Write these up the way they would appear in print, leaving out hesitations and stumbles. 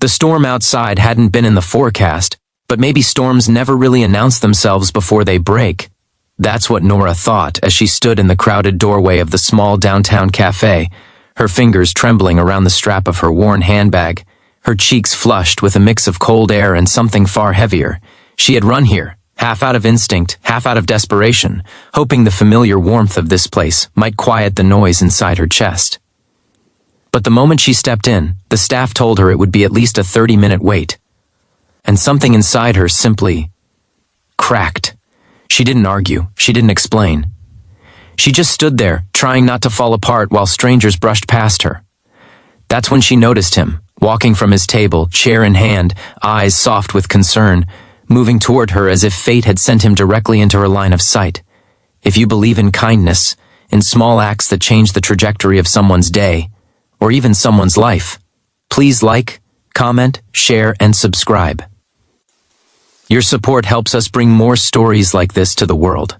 The storm outside hadn't been in the forecast, but maybe storms never really announce themselves before they break. That's what Nora thought as she stood in the crowded doorway of the small downtown cafe, her fingers trembling around the strap of her worn handbag, her cheeks flushed with a mix of cold air and something far heavier. She had run here, half out of instinct, half out of desperation, hoping the familiar warmth of this place might quiet the noise inside her chest. But the moment she stepped in, the staff told her it would be at least a 30-minute wait. And something inside her simply cracked. She didn't argue. She didn't explain. She just stood there, trying not to fall apart while strangers brushed past her. That's when she noticed him, walking from his table, chair in hand, eyes soft with concern, moving toward her as if fate had sent him directly into her line of sight. If you believe in kindness, in small acts that change the trajectory of someone's day, or even someone's life, please like, comment, share, and subscribe. Your support helps us bring more stories like this to the world.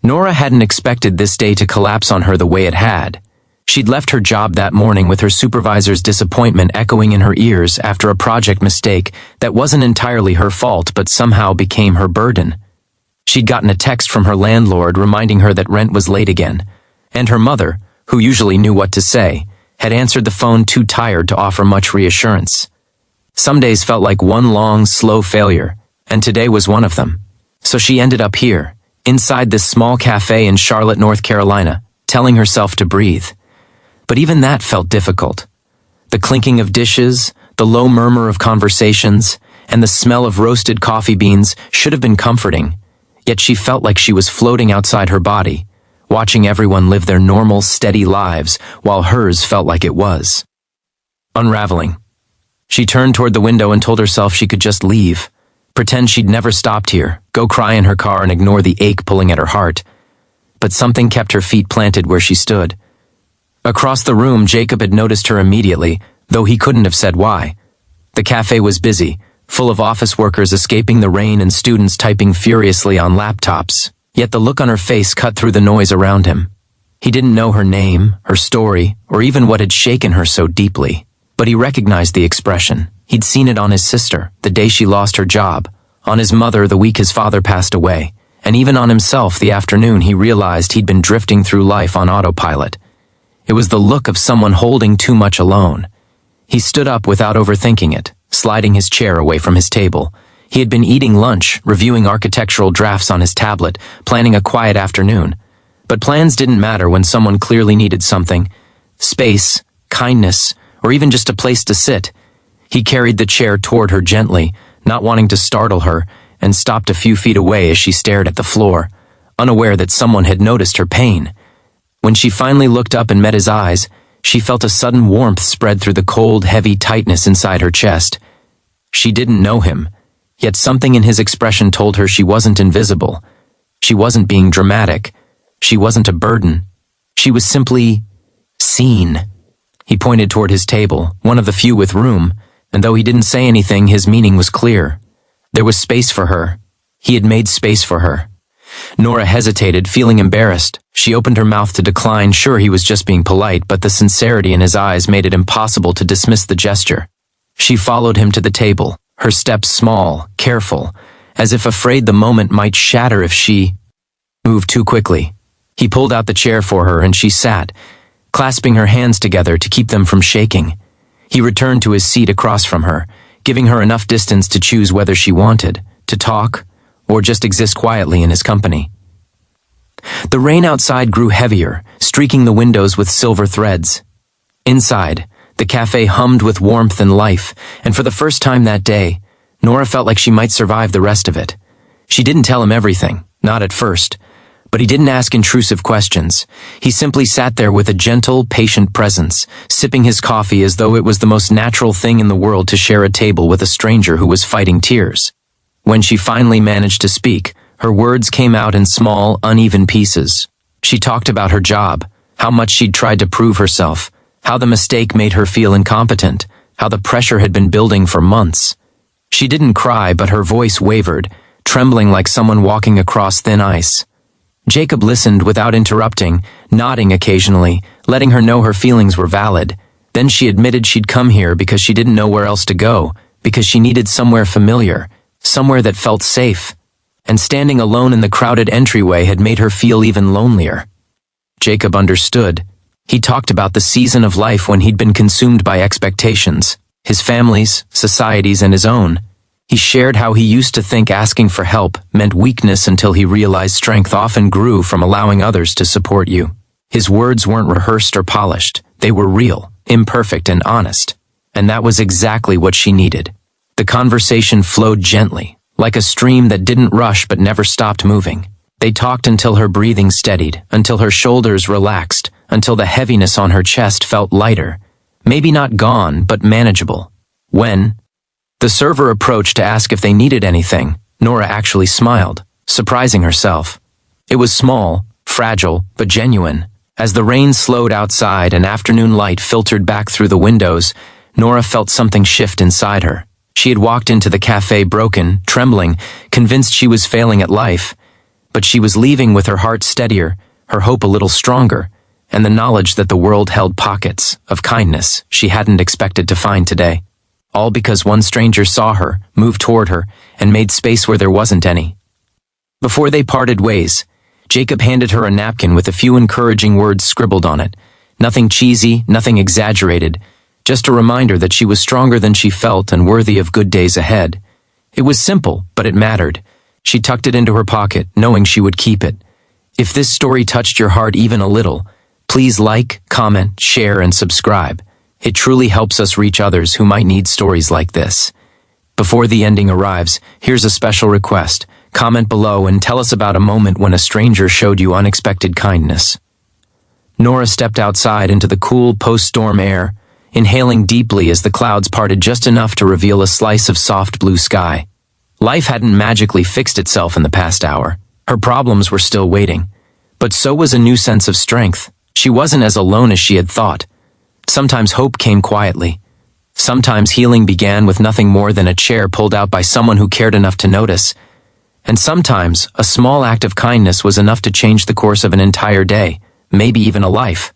Nora hadn't expected this day to collapse on her the way it had. She'd left her job that morning with her supervisor's disappointment echoing in her ears after a project mistake that wasn't entirely her fault but somehow became her burden. She'd gotten a text from her landlord reminding her that rent was late again, and her mother, who usually knew what to say, had answered the phone too tired to offer much reassurance. Some days felt like one long, slow failure, and today was one of them. So she ended up here, inside this small cafe in Charlotte, North Carolina, telling herself to breathe. But even that felt difficult. The clinking of dishes, the low murmur of conversations, and the smell of roasted coffee beans should have been comforting, yet she felt like she was floating outside her body, watching everyone live their normal, steady lives while hers felt like it was. Unraveling. She turned toward the window and told herself she could just leave, pretend she'd never stopped here, go cry in her car and ignore the ache pulling at her heart. But something kept her feet planted where she stood. Across the room, Jacob had noticed her immediately, though he couldn't have said why. The cafe was busy, full of office workers escaping the rain and students typing furiously on laptops, yet the look on her face cut through the noise around him. He didn't know her name, her story, or even what had shaken her so deeply, but he recognized the expression. He'd seen it on his sister, the day she lost her job, on his mother the week his father passed away, and even on himself the afternoon he realized he'd been drifting through life on autopilot. It was the look of someone holding too much alone. He stood up without overthinking it, sliding his chair away from his table. He had been eating lunch, reviewing architectural drafts on his tablet, planning a quiet afternoon. But plans didn't matter when someone clearly needed something. Space, kindness, or even just a place to sit. He carried the chair toward her gently, not wanting to startle her, and stopped a few feet away as she stared at the floor, unaware that someone had noticed her pain. When she finally looked up and met his eyes, she felt a sudden warmth spread through the cold, heavy tightness inside her chest. She didn't know him, yet something in his expression told her she wasn't invisible. She wasn't being dramatic. She wasn't a burden. She was simply seen. He pointed toward his table, one of the few with room, and though he didn't say anything, his meaning was clear. There was space for her. He had made space for her. Nora hesitated, feeling embarrassed. She opened her mouth to decline, sure he was just being polite, but the sincerity in his eyes made it impossible to dismiss the gesture. She followed him to the table, her steps small, careful, as if afraid the moment might shatter if she moved too quickly. He pulled out the chair for her and she sat, clasping her hands together to keep them from shaking. He returned to his seat across from her, giving her enough distance to choose whether she wanted to talk or just exist quietly in his company. The rain outside grew heavier, streaking the windows with silver threads. Inside, the cafe hummed with warmth and life, and for the first time that day, Nora felt like she might survive the rest of it. She didn't tell him everything, not at first, but he didn't ask intrusive questions. He simply sat there with a gentle, patient presence, sipping his coffee as though it was the most natural thing in the world to share a table with a stranger who was fighting tears. When she finally managed to speak, her words came out in small, uneven pieces. She talked about her job, how much she'd tried to prove herself, how the mistake made her feel incompetent, how the pressure had been building for months. She didn't cry, but her voice wavered, trembling like someone walking across thin ice. Jacob listened without interrupting, nodding occasionally, letting her know her feelings were valid. Then she admitted she'd come here because she didn't know where else to go, because she needed somewhere familiar, somewhere that felt safe. And standing alone in the crowded entryway had made her feel even lonelier. Jacob understood. He talked about the season of life when he'd been consumed by expectations, his family's, society's, and his own. He shared how he used to think asking for help meant weakness until he realized strength often grew from allowing others to support you. His words weren't rehearsed or polished. They were real, imperfect, and honest. And that was exactly what she needed. The conversation flowed gently, like a stream that didn't rush but never stopped moving. They talked until her breathing steadied, until her shoulders relaxed, until the heaviness on her chest felt lighter. Maybe not gone, but manageable. When the server approached to ask if they needed anything, Nora actually smiled, surprising herself. It was small, fragile, but genuine. As the rain slowed outside and afternoon light filtered back through the windows, Nora felt something shift inside her. She had walked into the cafe broken, trembling, convinced she was failing at life. But she was leaving with her heart steadier, her hope a little stronger, and the knowledge that the world held pockets of kindness she hadn't expected to find today. All because one stranger saw her, moved toward her, and made space where there wasn't any. Before they parted ways, Jacob handed her a napkin with a few encouraging words scribbled on it. Nothing cheesy, nothing exaggerated, just a reminder that she was stronger than she felt and worthy of good days ahead. It was simple, but it mattered. She tucked it into her pocket, knowing she would keep it. If this story touched your heart even a little, please like, comment, share, and subscribe. It truly helps us reach others who might need stories like this. Before the ending arrives, here's a special request. Comment below and tell us about a moment when a stranger showed you unexpected kindness. Nora stepped outside into the cool post-storm air, inhaling deeply as the clouds parted just enough to reveal a slice of soft blue sky. Life hadn't magically fixed itself in the past hour. Her problems were still waiting. But so was a new sense of strength. She wasn't as alone as she had thought. Sometimes hope came quietly. Sometimes healing began with nothing more than a chair pulled out by someone who cared enough to notice. And sometimes a small act of kindness was enough to change the course of an entire day, maybe even a life.